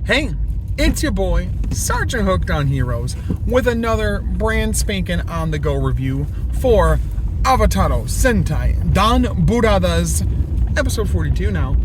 Hey, it's your boy, Sergeant Hooked on Heroes, with another brand spanking on the go review for Avataro Sentai Donbrothers, episode 42 now.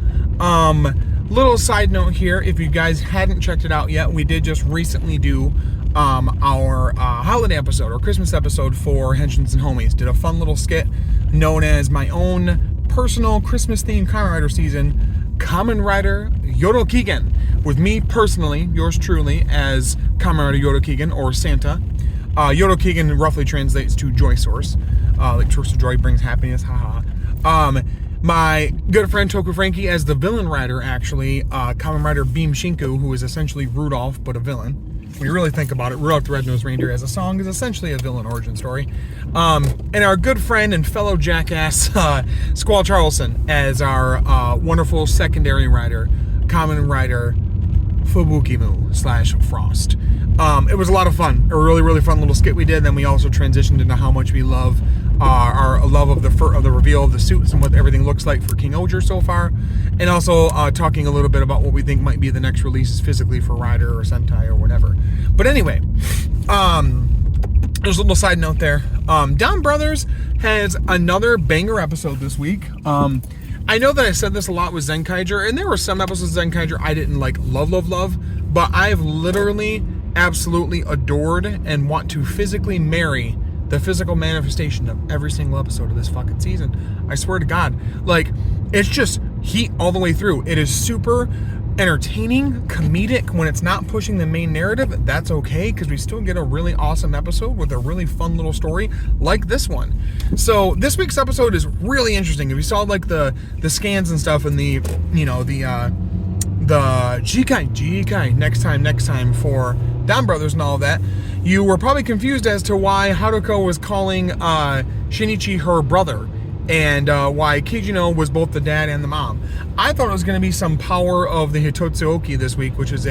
Little side note here, if you guys hadn't checked it out yet, we did just recently do our holiday episode, or Christmas episode for Henshins and Homies. Did a fun little skit known as my own personal Christmas-themed Kamen Rider season, Kamen Rider Yorokigen, with me personally, yours truly, as Kamen Rider Yorokigen, or Santa. Yorokigen roughly translates to joy source. Like source of joy brings happiness, haha. My good friend Toku Frankie as the villain rider, actually, Kamen Rider Beam Shinku, who is essentially Rudolph, but a villain. When you really think about it, Rudolph the Red-Nosed Reindeer as a song is essentially a villain origin story. And our good friend and fellow jackass, Squall Charleston, as our wonderful secondary rider, Kamen Rider Fubukimu/Frost. It was a lot of fun. A really, really fun little skit we did. Then we also transitioned into how much we love our love of the reveal of the suits and what everything looks like for King Oger so far, and also talking a little bit about what we think might be the next releases physically for Rider or Sentai or whatever. But anyway, there's a little side note there. Donbrothers has another banger episode this week. I know that I said this a lot with Zenkaiger, and there were some episodes of Zenkaiger I didn't like love, but I've literally absolutely adored and want to physically marry the physical manifestation of every single episode of this fucking season. I swear to God. Like, it's just heat all the way through. It is super entertaining, comedic. When it's not pushing the main narrative, that's okay, because we still get a really awesome episode with a really fun little story like this one. So this week's episode is really interesting. If you saw like the scans and stuff and the Jikai next time for Donbrothers and all of that, you were probably confused as to why Haruko was calling Shinichi her brother, and why Kijino was both the dad and the mom. I thought it was going to be some power of the Hitotsuoki this week, which is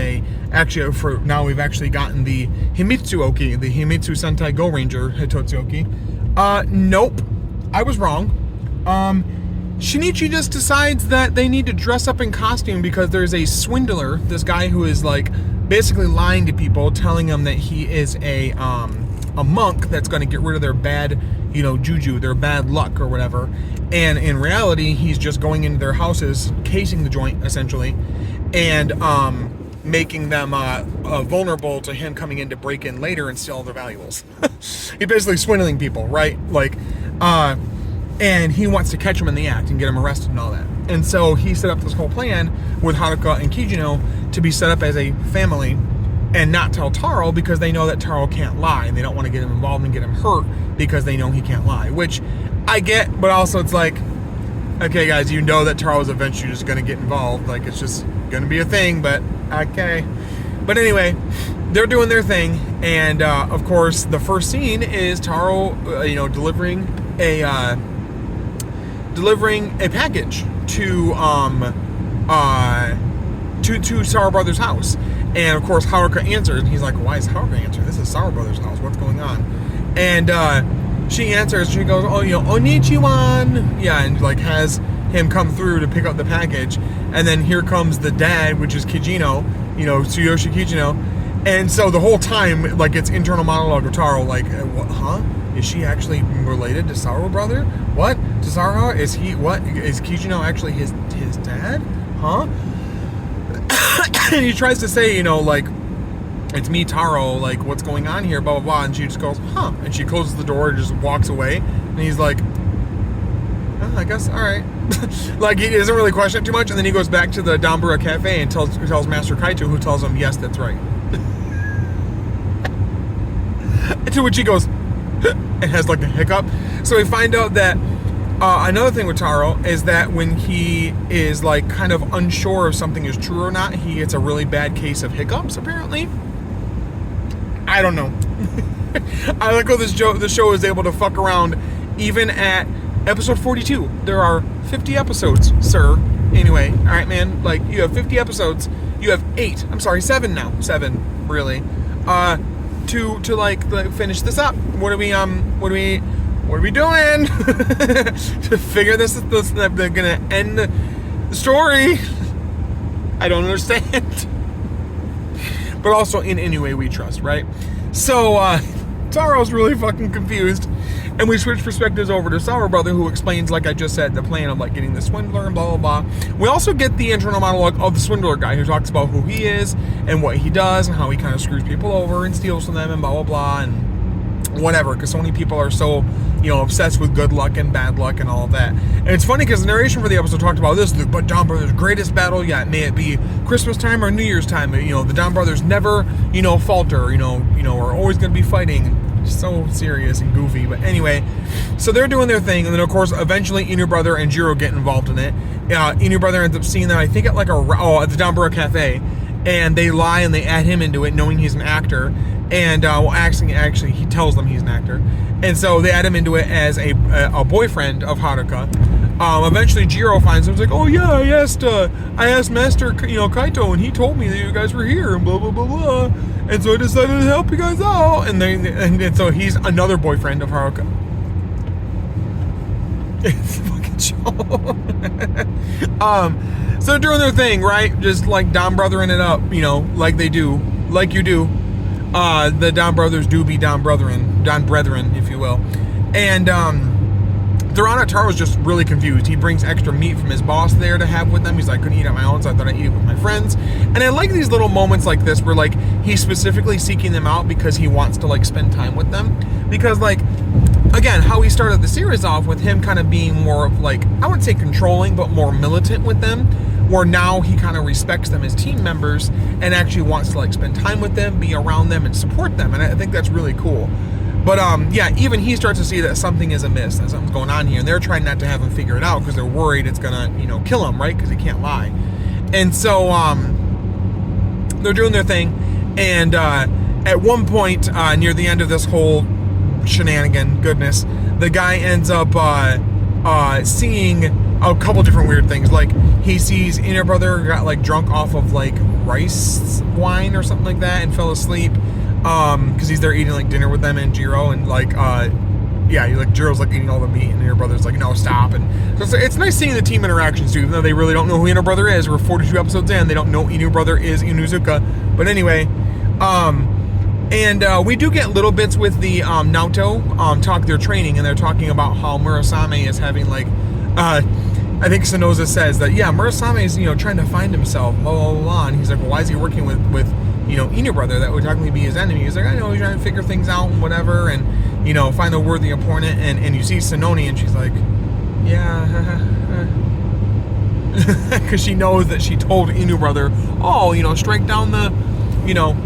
actually for now we've actually gotten the Himitsuoki, the Himitsu Sentai Go Ranger Hitotsuoki. Nope, I was wrong. Shinichi just decides that they need to dress up in costume because there's a swindler, this guy who is like basically lying to people, telling them that he is a monk that's going to get rid of their bad, juju, their bad luck or whatever. And in reality, he's just going into their houses, casing the joint essentially, and making them vulnerable to him coming in to break in later and steal all their valuables. He's basically swindling people, right? Like, and he wants to catch them in the act and get them arrested and all that. And so he set up this whole plan with Haruka and Kijino to be set up as a family and not tell Taro, because they know that Taro can't lie, and they don't want to get him involved and get him hurt because they know he can't lie, which I get, but also it's like, okay guys, you know that Taro's eventually just going to get involved, like it's just going to be a thing, but okay. But anyway, they're doing their thing, and of course the first scene is Taro delivering a package to Saro Brothers' house. And of course Haruka answers, and he's like, why is Haruka answering? This is Saro Brothers' house, what's going on? And she answers, she goes, Onichiwan, yeah, and like has him come through to pick up the package. And then here comes the dad, which is Kijino, Tsuyoshi Kijino. And so the whole time, like, it's internal monologue of Taro, like, what, huh? Is she actually related to Saro brother? What? To Saro? Is Kijino actually his dad? Huh? And he tries to say, like, it's me, Taro, like, what's going on here, blah, blah, blah. And she just goes, huh? And she closes the door and just walks away. And he's like, oh, I guess, all right. Like, he doesn't really question it too much. And then he goes back to the Donbura Cafe and tells Master Kaito, who tells him, yes, that's right. To which he goes, and has like a hiccup. So we find out that another thing with Taro is that when he is like kind of unsure if something is true or not, he gets a really bad case of hiccups, apparently. I don't know. I like how the show is able to fuck around even at episode 42. There are 50 episodes, sir. Anyway, all right, man. Like, you have 50 episodes. You have 7 now. 7, really. To like finish this up. What are we doing to figure this? They're gonna end the story. I don't understand. but also in any way we trust, right? So Taro's really fucking confused, and we switch perspectives over to Sour Brother, who explains, like I just said, the plan of like getting the swindler and blah blah blah. We also get the internal monologue of the swindler guy, who talks about who he is and what he does and how he kind of screws people over and steals from them and blah blah blah and whatever, because so many people are so, you know, obsessed with good luck and bad luck and all of that. And it's funny because the narration for the episode talked about this, but Donbrothers' greatest battle yet, may it be Christmas time or New Year's time, you know, the Donbrothers never, you know, falter, you know, are always going to be fighting. So serious and goofy. But anyway, so they're doing their thing, and then of course eventually Inu Brother and Jiro get involved in it. Inu Brother ends up seeing them, I think, at like at the Donborough Cafe, and they lie and they add him into it, knowing he's an actor. And actually he tells them he's an actor, and so they add him into it as a boyfriend of Haruka. Eventually Jiro finds him. He's like, oh yeah, I asked Master, you know, Kaito, and he told me that you guys were here and blah blah blah blah, and so I decided to help you guys out. And so he's another boyfriend of Haruka. It's a fucking show. So they're doing their thing, right? Just like Donbrothering it up, you know, like they do, like you do. The Donbrothers do be Don Brethren, if you will. And Taro's just really confused. He brings extra meat from his boss there to have with them. He's like, couldn't eat on my own, so I thought I'd eat it with my friends. And I like these little moments like this where like he's specifically seeking them out because he wants to like spend time with them. Because like, again, how he started the series off with him kind of being more of like, I wouldn't say controlling, but more militant with them, where now he kind of respects them as team members and actually wants to like spend time with them, be around them, and support them. And I think that's really cool. But yeah, even he starts to see that something is amiss, that something's going on here, and they're trying not to have him figure it out because they're worried it's gonna, you know, kill him, right? Because he can't lie. And so they're doing their thing, and at one point near the end of this whole shenanigan goodness, the guy ends up seeing a couple different weird things. Like he sees Inu Brother got like drunk off of like rice wine or something like that and fell asleep because he's there eating like dinner with them and Jiro, and like yeah, like Jiro's like eating all the meat and Inu Brother's like, no, stop. And so it's nice seeing the team interactions too, even though they really don't know who Inu Brother is. We're 42 episodes in, they don't know Inu Brother is Inuzuka. But anyway, and we do get little bits with the Naoto talk their training, and they're talking about how Murasame is having like I think Sonoza says that, yeah, Murasame is, you know, trying to find himself, blah blah blah, and he's like, well, why is he working with you know, Inu Brother? That would technically be his enemy. He's like, I know, he's trying to figure things out and whatever, and, you know, find a worthy opponent. And you see Sononi, and she's like, yeah, because she knows that she told Inu Brother, oh, you know, strike down the, you know,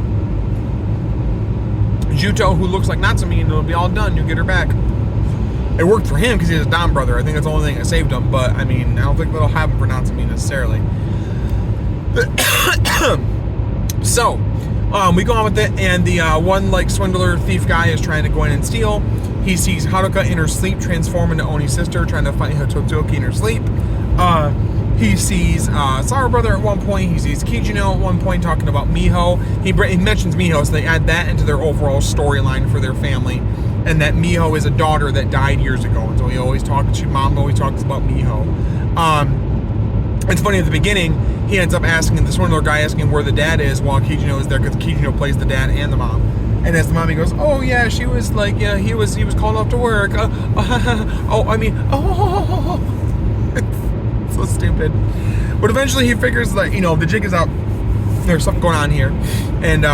Juto who looks like Natsumi, and it'll be all done. You'll get her back. It worked for him because he's a Don Brother. I think that's the only thing that saved him. But I mean, I don't think that'll happen for Natsumi necessarily. So we go on with it, and the one like swindler thief guy is trying to go in and steal. He sees Haruka in her sleep transform into Oni's sister, trying to fight Totsuki in her sleep. He sees Sour Brother at one point. He sees Kijino at one point talking about Miho. He mentions Miho, so they add that into their overall storyline for their family. And that Miho is a daughter that died years ago. And so he always talks, Mom always talks about Miho. It's funny, at the beginning, he ends up asking, the swindler guy asking where the dad is while Kijino is there, because Kijino plays the dad and the mom. And as the mommy goes, oh yeah, she was like, yeah, he was called off to work. It's so stupid. But eventually he figures that, you know, the jig is out. There's something going on here. And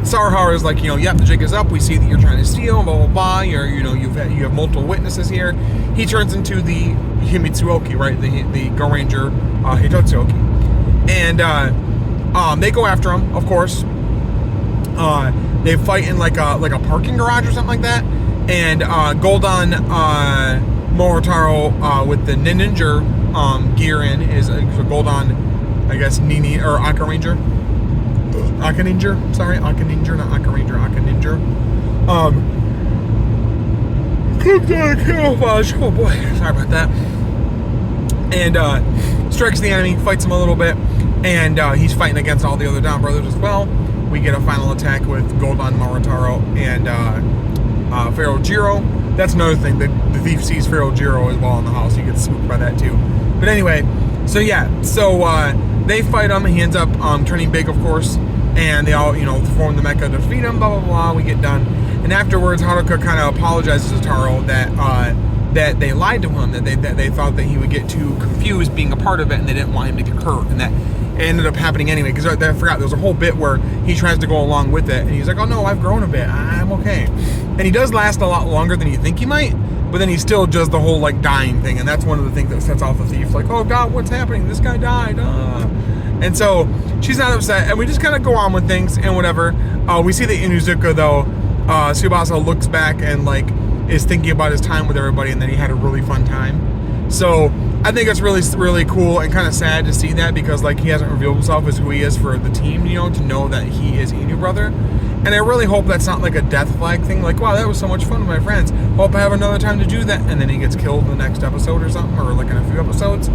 Saruharu is like, you know, yep, the jig is up. We see that you're trying to steal, blah, blah, blah. You have multiple witnesses here. He turns into the Himitsuoki, right? The Go Ranger Hitotsuoki. And they go after him, of course. They fight in like a parking garage or something like that. And Goldan Morotaro with the Ninja gear in is Goldan, I guess, Nini or Aka Ranger. Aka Ninja, sorry, Aka Ninja, not Aka Ranger, Aka Ninja. Oh boy, sorry about that. And strikes the enemy, fights him a little bit, and he's fighting against all the other Donbrothers as well. We get a final attack with Goldan Morotaro and Pharaoh Jiro. That's another thing, the thief sees Pharaoh Jiro as well in the house. He gets spooked by that too. But anyway, so yeah, so they fight him. He ends up turning big, of course. and they all, form the mecha to defeat him, blah, blah, blah. We get done. And afterwards, Haruka kind of apologizes to Taro that they lied to him, that they thought that he would get too confused being a part of it, and they didn't want him to get hurt, and that it ended up happening anyway. Because I forgot, there was a whole bit where he tries to go along with it, and he's like, oh no, I've grown a bit, I'm okay. And he does last a lot longer than you think he might, but then he still does the whole like dying thing, and that's one of the things that sets off the thief, like, oh god, what's happening, this guy died. And so she's not upset, and we just kind of go on with things and whatever. We see the Inuzuka though, Tsubasa looks back and like is thinking about his time with everybody, and then he had a really fun time. So I think it's really, really cool and kind of sad to see that, because like he hasn't revealed himself as who he is for the team, to know that he is Inu brother. And I really hope that's not like a death flag thing, like, wow, that was so much fun with my friends, hope I have another time to do that, and then he gets killed in the next episode or something, or like in a few episodes.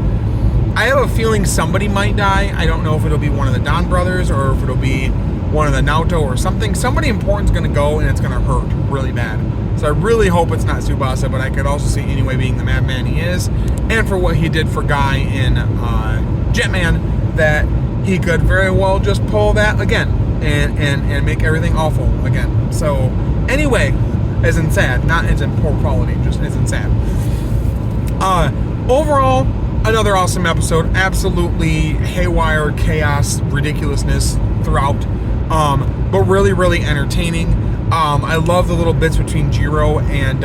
I have a feeling somebody might die. I don't know if it'll be one of the Donbrothers or if it'll be one of the Naoto or something. Somebody important's going to go, and it's going to hurt really bad. So I really hope it's not Tsubasa, but I could also see anyway being the madman he is, and for what he did for Guy in Jetman, that he could very well just pull that again and make everything awful again. So anyway, as in sad, not as in poor quality, just as in sad. Overall, another awesome episode. Absolutely haywire, chaos, ridiculousness throughout, but really, really entertaining. I love the little bits between Jiro and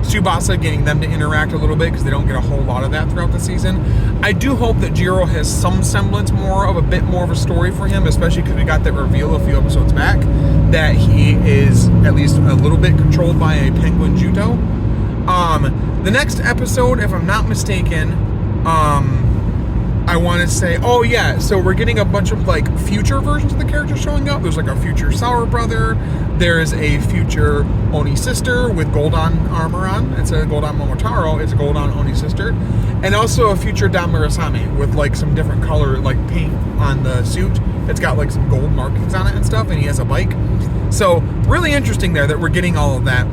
Tsubasa, getting them to interact a little bit, because they don't get a whole lot of that throughout the season. I do hope that Jiro has some semblance a bit more of a story for him, especially because we got that reveal a few episodes back that he is at least a little bit controlled by a penguin Juto. The next episode, if I'm not mistaken, I want to say, oh yeah, so we're getting a bunch of like future versions of the characters showing up. There's like a future Sour brother, there's a future Oni sister with Goldon armor on. Instead of Goldon Momotaro, it's a Goldon Oni sister. And also a future Dan Murasame with like some different color like paint on the suit. It's got like some gold markings on it and stuff, and he has a bike. So really interesting there that we're getting all of that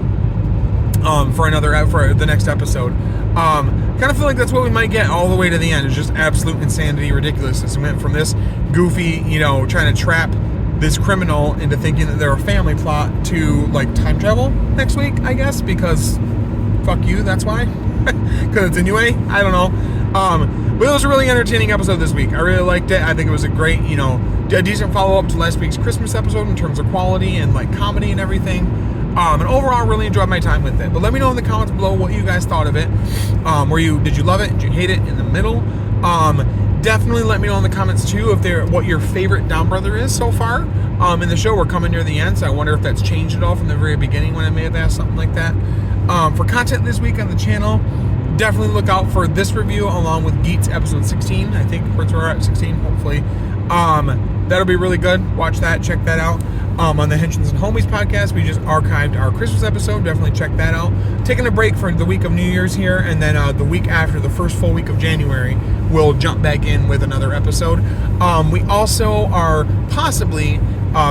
for the next episode. Kind of feel like that's what we might get all the way to the end. It's just absolute insanity, ridiculousness. We went from this goofy, trying to trap this criminal into thinking that they're a family plot to like time travel next week, I guess, because fuck you, that's why. Because it's Inoue, I don't know. But it was a really entertaining episode this week. I really liked it. I think it was a great, a decent follow-up to last week's Christmas episode in terms of quality and like comedy and everything. And overall, really enjoyed my time with it. But let me know in the comments below what you guys thought of it. Did you love it? Did you hate it? In the middle? Definitely let me know in the comments too what your favorite Down Brother is so far. In the show, we're coming near the end, so I wonder if that's changed at all from the very beginning when I may have asked something like that. For content this week on the channel, definitely look out for this review along with Geets episode 16. I think we're at 16, hopefully. That'll be really good. Watch that, check that out. On the Henshins and Homies podcast, we just archived our Christmas episode. Definitely check that out. Taking a break for the week of New Year's here, and then the week after, the first full week of January, we'll jump back in with another episode. We also are possibly,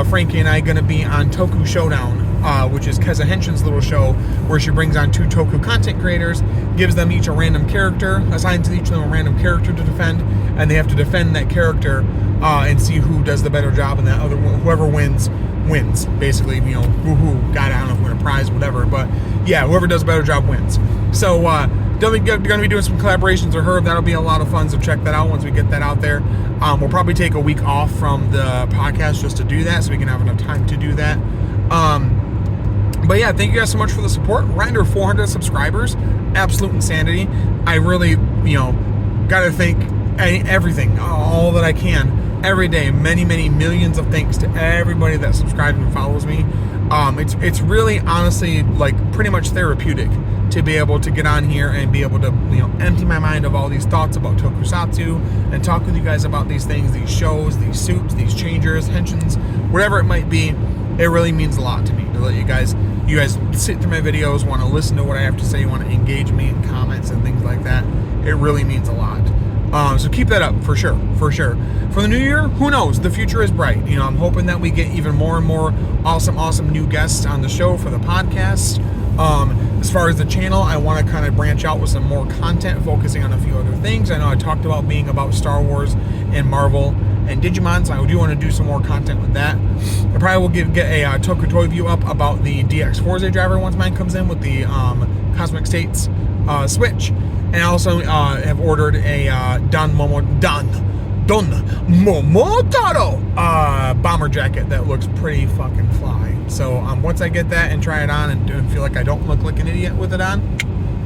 Frankie and I, going to be on Toku Showdown, which is Keza Henshin's little show where she brings on 2 Toku content creators, gives them each a random character, assigns each of them a random character to defend, and they have to defend that character and see who does the better job, and whoever wins, basically. Who got, I don't know if we win a prize, whatever, but yeah, whoever does a better job wins. So going to be doing some collaborations with her. That'll be a lot of fun, so check that out once we get that out there. We'll probably take a week off from the podcast just to do that, so we can have enough time to do that. But yeah, thank you guys so much for the support. We're under 400 subscribers. Absolute insanity. I really, got to thank everything, all that I can, every day. Many, many millions of thanks to everybody that subscribes and follows me. It's really, honestly, like pretty much therapeutic to be able to get on here and be able to, empty my mind of all these thoughts about tokusatsu and talk with you guys about these things, these shows, these suits, these changers, henshins, whatever it might be. It really means a lot to me to let you guys sit through my videos, want to listen to what I have to say, want to engage me in comments and things like that. It really means a lot. So keep that up for sure. For the new year, who knows? The future is bright. I'm hoping that we get even more and more awesome new guests on the show for the podcast. As far as the channel, I want to kind of branch out with some more content, focusing on a few other things. I know I talked about being about Star Wars and Marvel and Digimon, so I do want to do some more content with that. I probably will get a Toku Toy view up about the DX Forza driver once mine comes in with the Cosmic States Switch. And I also have ordered a Don Momotaro bomber jacket that looks pretty fucking fly. So once I get that and try it on and feel like I don't look like an idiot with it on,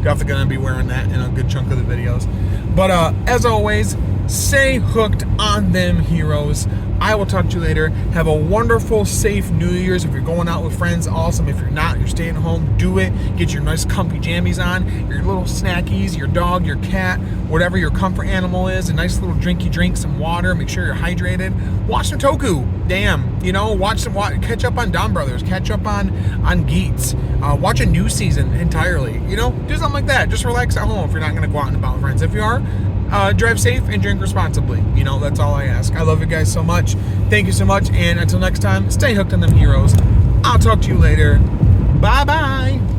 definitely gonna be wearing that in a good chunk of the videos. But as always, stay hooked on them heroes. I will talk to you later. Have a wonderful, safe New Year's. If you're going out with friends, awesome. If you're not, you're staying home, do it. Get your nice comfy jammies on, your little snackies, your dog, your cat, whatever your comfort animal is, a nice little drinky drink, some water, make sure you're hydrated. Watch some Toku. Damn, you know, catch up on Donbrothers, catch up on Geats. Watch a new season entirely. You know, do something like that. Just relax at home if you're not going to go out and about with friends. If you are, drive safe and drink responsibly. You know, that's all I ask. I love you guys so much. Thank you so much. And until next time, stay hooked on them heroes. I'll talk to you later. Bye-bye.